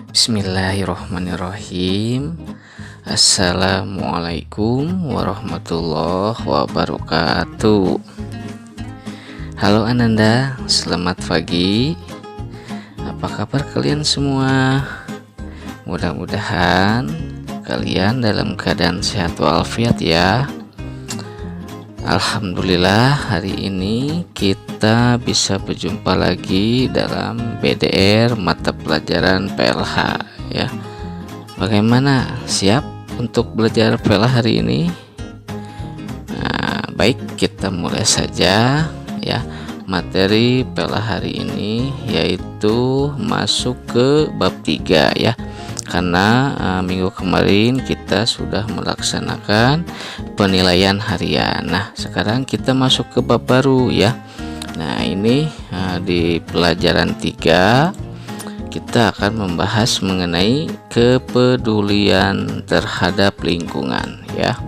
Bismillahirrahmanirrahim. Assalamualaikum warahmatullahi wabarakatuh. Halo Ananda, selamat pagi. Apa kabar kalian semua? Mudah-mudahan kalian dalam keadaan sehat walafiat ya. Alhamdulillah, hari ini kita bisa berjumpa lagi dalam BDR mata pelajaran PLH ya. Bagaimana, siap untuk belajar PLH hari ini? Nah, baik, kita mulai saja ya. Materi PLH hari ini yaitu masuk ke bab 3 ya. Karena minggu kemarin kita sudah melaksanakan penilaian harian. Nah, sekarang kita masuk ke bab baru ya. Nah, ini di pelajaran 3 kita akan membahas mengenai kepedulian terhadap lingkungan ya.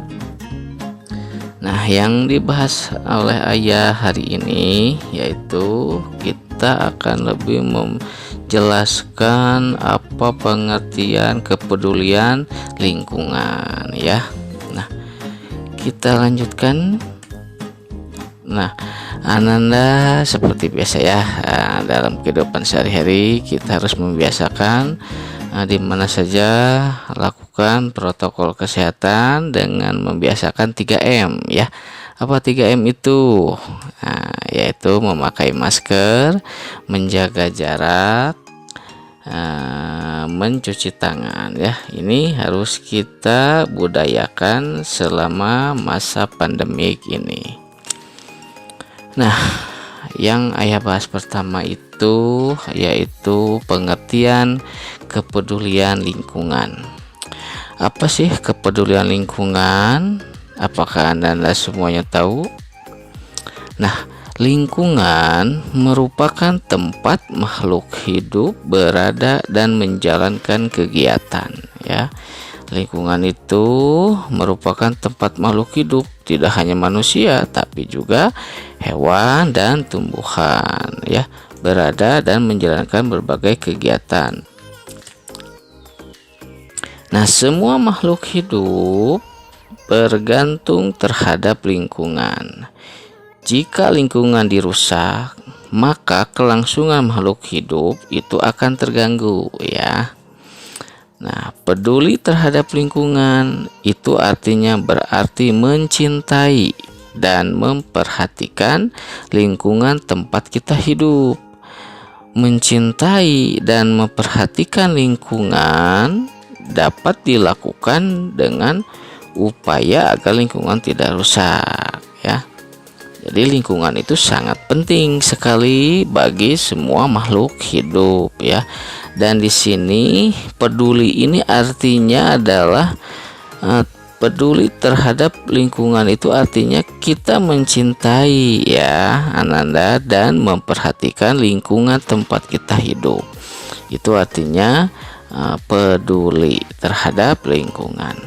Nah, yang dibahas oleh Ayah hari ini yaitu kita akan lebih menjelaskan apa pengertian kepedulian lingkungan ya. Nah, kita lanjutkan. Nah, Ananda seperti biasa ya, dalam kehidupan sehari-hari kita harus membiasakan di mana saja lakukan protokol kesehatan dengan membiasakan 3M ya. Apa 3M itu? Nah, yaitu memakai masker, menjaga jarak, mencuci tangan ya. Ini harus kita budayakan selama masa pandemik ini. Nah, yang Ayah bahas pertama itu yaitu pengertian kepedulian lingkungan. Apa sih kepedulian lingkungan? Apakah Anda semuanya tahu? Nah, lingkungan merupakan tempat makhluk hidup berada dan menjalankan kegiatan ya. Lingkungan itu merupakan tempat makhluk hidup, tidak hanya manusia tapi juga hewan dan tumbuhan ya, berada dan menjalankan berbagai kegiatan. Nah, semua makhluk hidup bergantung terhadap lingkungan. Jika lingkungan dirusak, maka kelangsungan makhluk hidup itu akan terganggu ya. Nah, peduli terhadap lingkungan itu artinya berarti mencintai dan memperhatikan lingkungan tempat kita hidup. Mencintai dan memperhatikan lingkungan dapat dilakukan dengan upaya agar lingkungan tidak rusak ya. Jadi lingkungan itu sangat penting sekali bagi semua makhluk hidup ya. Dan di sini peduli ini artinya adalah peduli terhadap lingkungan itu artinya kita mencintai ya Ananda dan memperhatikan lingkungan tempat kita hidup. Itu artinya peduli terhadap lingkungan.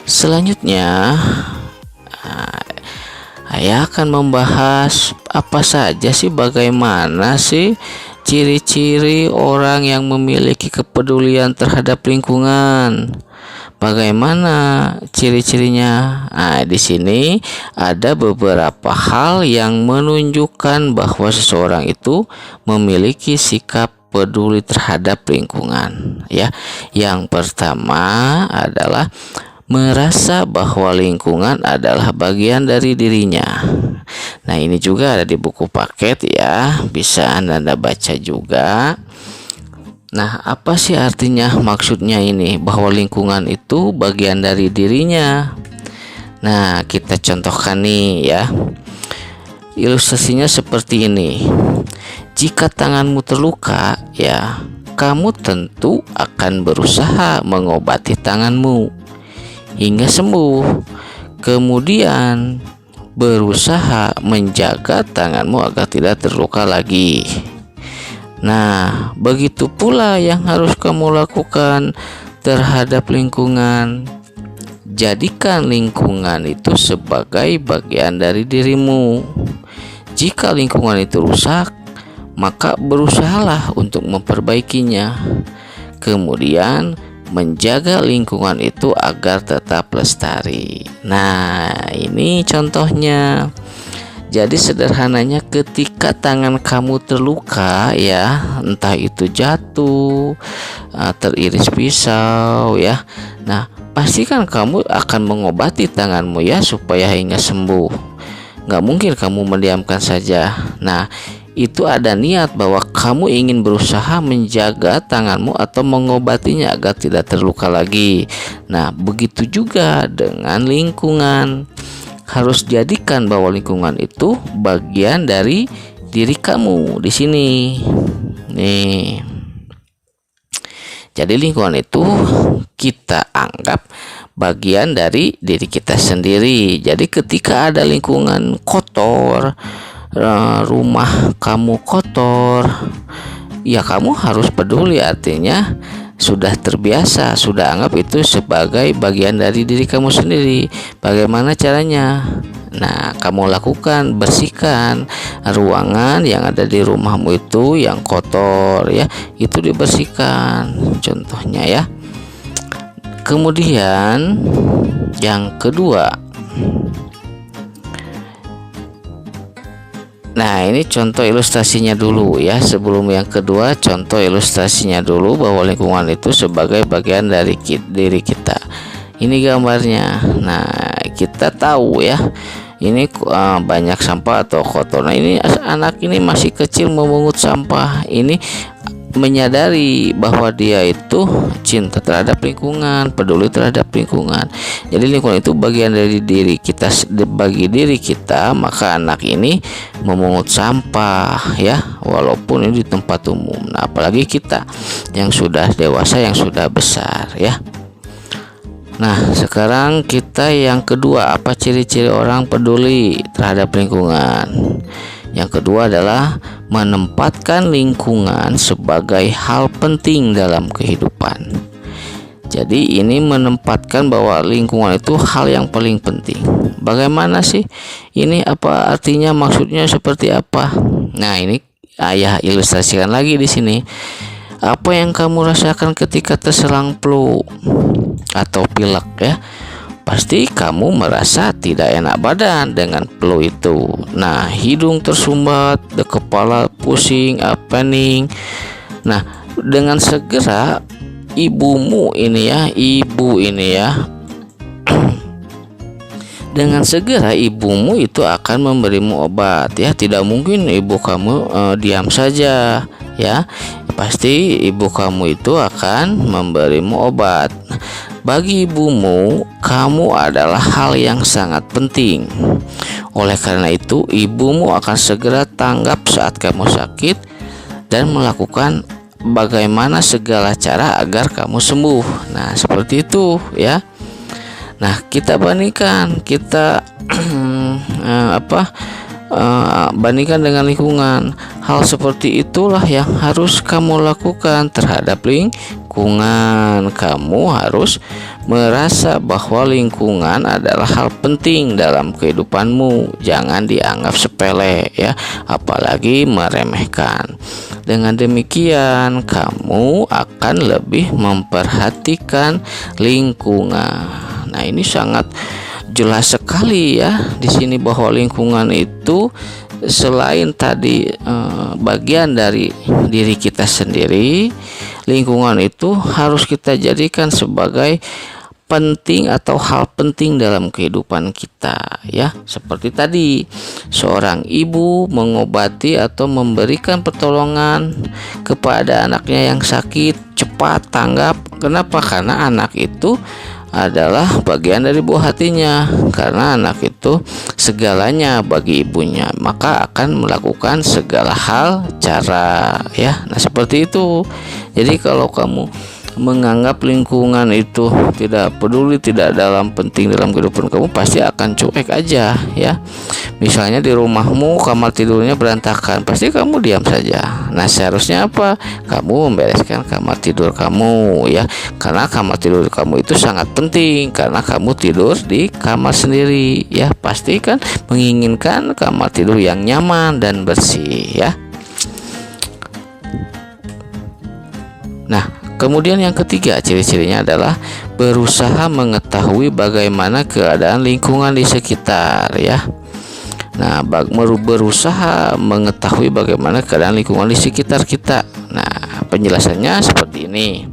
Selanjutnya Ayah akan membahas apa saja sih, bagaimana sih ciri-ciri orang yang memiliki kepedulian terhadap lingkungan. Bagaimana ciri-cirinya? Nah, di sini ada beberapa hal yang menunjukkan bahwa seseorang itu memiliki sikap peduli terhadap lingkungan ya. Yang pertama adalah merasa bahwa lingkungan adalah bagian dari dirinya. Nah, ini juga ada di buku paket ya, bisa Anda baca juga. Nah, apa sih artinya, maksudnya ini bahwa lingkungan itu bagian dari dirinya? Nah, kita contohkan nih ya. Ilustrasinya seperti ini. Jika tanganmu terluka ya, kamu tentu akan berusaha mengobati tanganmu hingga sembuh, kemudian berusaha menjaga tanganmu agar tidak terluka lagi. Nah, begitu pula yang harus kamu lakukan terhadap lingkungan. Jadikan lingkungan itu sebagai bagian dari dirimu. Jika lingkungan itu rusak, maka berusahalah untuk memperbaikinya. Kemudian menjaga lingkungan itu agar tetap lestari. Nah, ini contohnya. Jadi sederhananya, ketika tangan kamu terluka ya, entah itu jatuh, teriris pisau ya. Nah, pastikan kamu akan mengobati tanganmu ya, supaya hingga sembuh. Nggak mungkin kamu mendiamkan saja. Nah, itu ada niat bahwa kamu ingin berusaha menjaga tanganmu atau mengobatinya agar tidak terluka lagi. Nah, begitu juga dengan lingkungan. Harus jadikan bahwa lingkungan itu bagian dari diri kamu di sini. Nih. Jadi lingkungan itu kita anggap bagian dari diri kita sendiri. Jadi ketika ada lingkungan kotor, rumah kamu kotor, ya kamu harus peduli, artinya sudah terbiasa, sudah anggap itu sebagai bagian dari diri kamu sendiri. Bagaimana caranya? Nah, kamu lakukan, bersihkan ruangan yang ada di rumahmu itu yang kotor ya, itu dibersihkan contohnya ya. Kemudian yang kedua, nah ini contoh ilustrasinya dulu ya. Sebelum yang kedua, contoh ilustrasinya dulu bahwa lingkungan itu sebagai bagian dari diri kita. Ini gambarnya. Nah, kita tahu ya, ini banyak sampah atau kotor. Nah, ini anak ini masih kecil memungut sampah. Ini menyadari bahwa dia itu cinta terhadap lingkungan, peduli terhadap lingkungan. Jadi lingkungan itu bagian dari diri kita, bagi diri kita, maka anak ini memungut sampah ya, walaupun ini di tempat umum. Nah, apalagi kita yang sudah dewasa, yang sudah besar ya. Nah, sekarang kita yang kedua, apa ciri-ciri orang peduli terhadap lingkungan? Yang kedua adalah menempatkan lingkungan sebagai hal penting dalam kehidupan. Jadi ini menempatkan bahwa lingkungan itu hal yang paling penting. Bagaimana sih? Ini apa artinya? Maksudnya seperti apa? Nah, ini ayah ilustrasikan lagi di sini. Apa yang kamu rasakan ketika terserang flu atau pilek ya? Pasti kamu merasa tidak enak badan dengan flu itu. Nah, hidung tersumbat, kepala pusing, pening. Nah, dengan segera ibu ini ya, dengan segera ibumu itu akan memberimu obat ya. Tidak mungkin ibu kamu diam saja ya. Pasti ibu kamu itu akan memberimu obat. Bagi ibumu, kamu adalah hal yang sangat penting. Oleh karena itu, ibumu akan segera tanggap saat kamu sakit dan melakukan bagaimana segala cara agar kamu sembuh. Nah, seperti itu ya. Nah, kita bandingkan, bandingkan dengan lingkungan. Hal seperti itulah yang harus kamu lakukan terhadap lingkungan. Kamu harus merasa bahwa lingkungan adalah hal penting dalam kehidupanmu. Jangan dianggap sepele ya, apalagi meremehkan. Dengan demikian, kamu akan lebih memperhatikan lingkungan. Nah, ini sangat jelas sekali ya di sini bahwa lingkungan itu selain tadi bagian dari diri kita sendiri, lingkungan itu harus kita jadikan sebagai penting atau hal penting dalam kehidupan kita ya. Seperti tadi, seorang ibu mengobati atau memberikan pertolongan kepada anaknya yang sakit, cepat tanggap. Kenapa? Karena anak itu adalah bagian dari buah hatinya. Karena anak itu segalanya bagi ibunya, maka akan melakukan segala hal cara ya. Nah, seperti itu. Jadi kalau kamu menganggap lingkungan itu tidak peduli, tidak dalam penting dalam kehidupan kamu, pasti akan cuek aja ya. Misalnya di rumahmu kamar tidurnya berantakan, pasti kamu diam saja. Nah, seharusnya apa? Kamu membereskan kamar tidur kamu ya, karena kamar tidur kamu itu sangat penting, karena kamu tidur di kamar sendiri ya. Pasti kan menginginkan kamar tidur yang nyaman dan bersih ya. kemudian yang ketiga, ciri-cirinya adalah berusaha mengetahui bagaimana keadaan lingkungan di sekitar, ya. Nah, berusaha mengetahui bagaimana keadaan lingkungan di sekitar kita. Nah, penjelasannya seperti ini.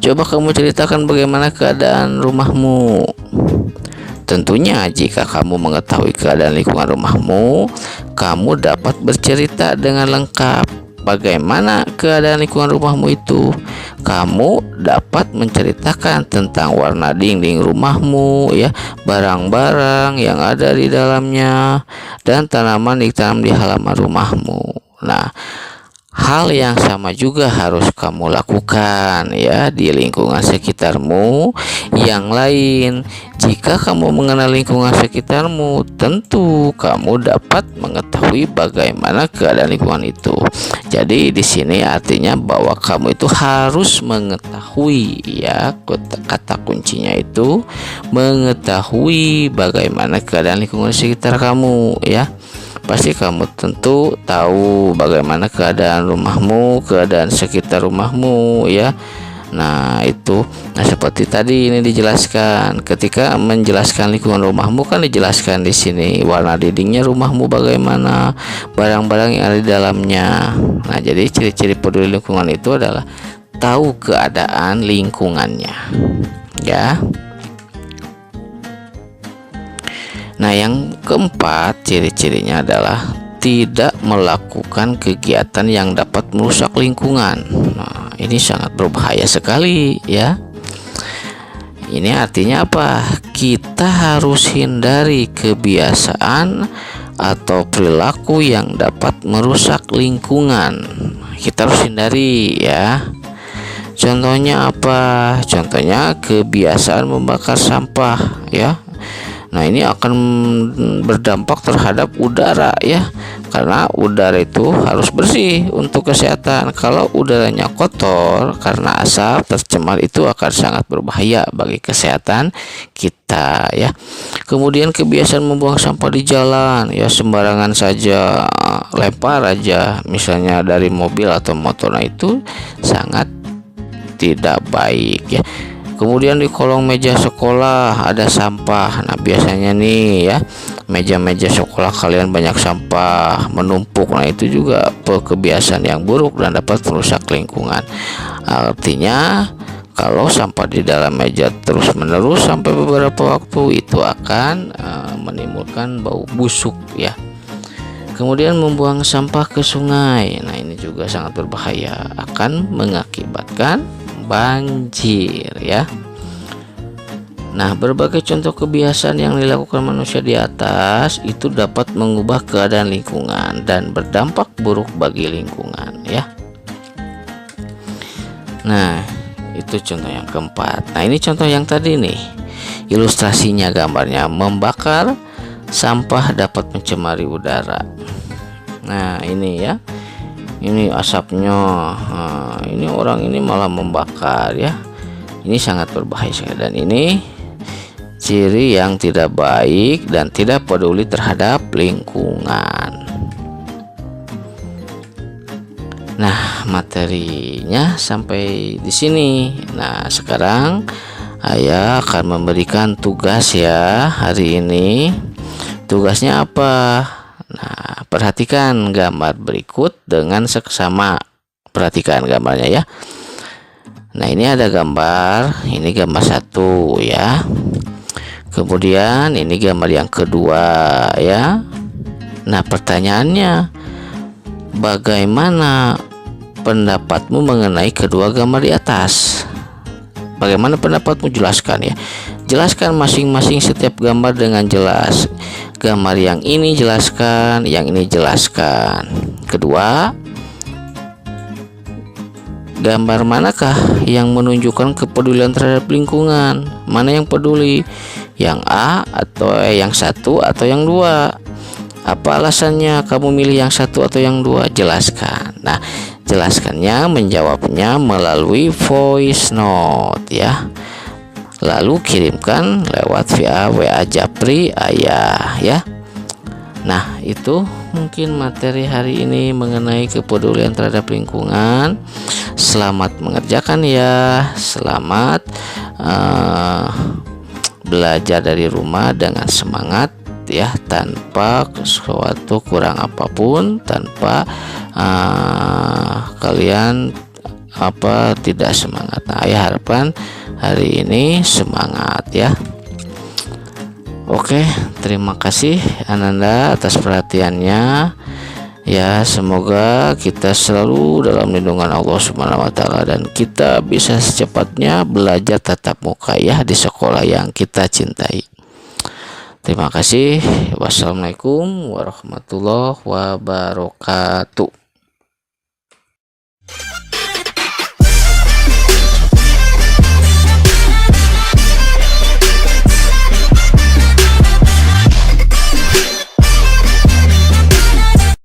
Coba kamu ceritakan bagaimana keadaan rumahmu. Tentunya jika kamu mengetahui keadaan lingkungan rumahmu, kamu dapat bercerita dengan lengkap bagaimana keadaan lingkungan rumahmu itu. Kamu dapat menceritakan tentang warna dinding rumahmu, ya, barang-barang yang ada di dalamnya, dan tanaman ditanam di halaman rumahmu. Nah, hal yang sama juga harus kamu lakukan, ya, di lingkungan sekitarmu yang lain. Jika kamu mengenal lingkungan sekitarmu, tentu kamu dapat mengetahui bagaimana keadaan lingkungan itu. Jadi di sini artinya bahwa kamu itu harus mengetahui, ya, kata kuncinya itu mengetahui bagaimana keadaan lingkungan sekitar kamu, ya. Pasti kamu tentu tahu bagaimana keadaan rumahmu, keadaan sekitar rumahmu, ya. Nah, itu. Nah, seperti tadi ini dijelaskan. Ketika menjelaskan lingkungan rumahmu kan dijelaskan di sini warna dindingnya rumahmu bagaimana, barang-barang yang ada di dalamnya. Nah, jadi ciri-ciri peduli lingkungan itu adalah tahu keadaan lingkungannya, ya. Nah, yang keempat, ciri-cirinya adalah tidak melakukan kegiatan yang dapat merusak lingkungan. Nah, ini sangat berbahaya sekali, ya. Ini artinya apa? Kita harus hindari kebiasaan atau perilaku yang dapat merusak lingkungan. Kita harus hindari, ya. Contohnya apa? Contohnya kebiasaan membakar sampah, ya. Nah, ini akan berdampak terhadap udara, ya, karena udara itu harus bersih untuk kesehatan. Kalau udaranya kotor karena asap tercemar, itu akan sangat berbahaya bagi kesehatan kita, ya. Kemudian kebiasaan membuang sampah di jalan, ya, sembarangan saja, lempar aja misalnya dari mobil atau motor. Nah, itu sangat tidak baik, ya. Kemudian di kolong meja sekolah ada sampah. Nah, biasanya nih, ya, meja-meja sekolah kalian banyak sampah menumpuk. Nah, itu juga kebiasaan yang buruk dan dapat merusak lingkungan. Artinya kalau sampah di dalam meja terus-menerus sampai beberapa waktu, itu akan menimbulkan bau busuk, ya. Kemudian membuang sampah ke sungai. Nah, ini juga sangat berbahaya, akan mengakibatkan banjir, ya. Nah, berbagai contoh kebiasaan yang dilakukan manusia di atas itu dapat mengubah keadaan lingkungan dan berdampak buruk bagi lingkungan, ya. Nah, itu contoh yang keempat. Nah, ini contoh yang tadi nih. Ilustrasinya, gambarnya membakar sampah dapat mencemari udara. Nah, ini, ya. Ini asapnya. Nah, ini orang ini malah membakar, ya. Ini sangat berbahaya sekali, dan ini ciri yang tidak baik dan tidak peduli terhadap lingkungan. Nah, materinya sampai di sini. Nah, sekarang Ayah akan memberikan tugas, ya, hari ini. Tugasnya apa? Nah, perhatikan gambar berikut dengan seksama. Perhatikan gambarnya, ya. Nah, ini ada gambar. Ini gambar satu, ya. Kemudian ini gambar yang kedua, ya. Nah, pertanyaannya, bagaimana pendapatmu mengenai kedua gambar di atas? Bagaimana pendapatmu? Jelaskan, ya. Jelaskan masing-masing setiap gambar dengan jelas. Gambar yang ini jelaskan, yang ini jelaskan. Kedua, gambar manakah yang menunjukkan kepedulian terhadap lingkungan? Mana yang peduli? Yang A atau yang satu atau yang dua? Apa alasannya kamu milih yang satu atau yang dua? Jelaskan. Nah, jelaskannya, menjawabnya melalui voice note, ya. Lalu kirimkan lewat via WA Japri Ayah, ya. Nah, itu mungkin materi hari ini mengenai kepedulian terhadap lingkungan. Selamat mengerjakan ya. Selamat belajar dari rumah dengan semangat ya, tanpa sesuatu kurang apapun, tanpa kalian tidak semangat. Nah, ya harapan hari ini semangat ya. Oke, terima kasih Ananda atas perhatiannya. Ya, semoga kita selalu dalam lindungan Allah Subhanahu wa taala dan kita bisa secepatnya belajar tatap muka ya di sekolah yang kita cintai. Terima kasih. Wassalamualaikum warahmatullahi wabarakatuh.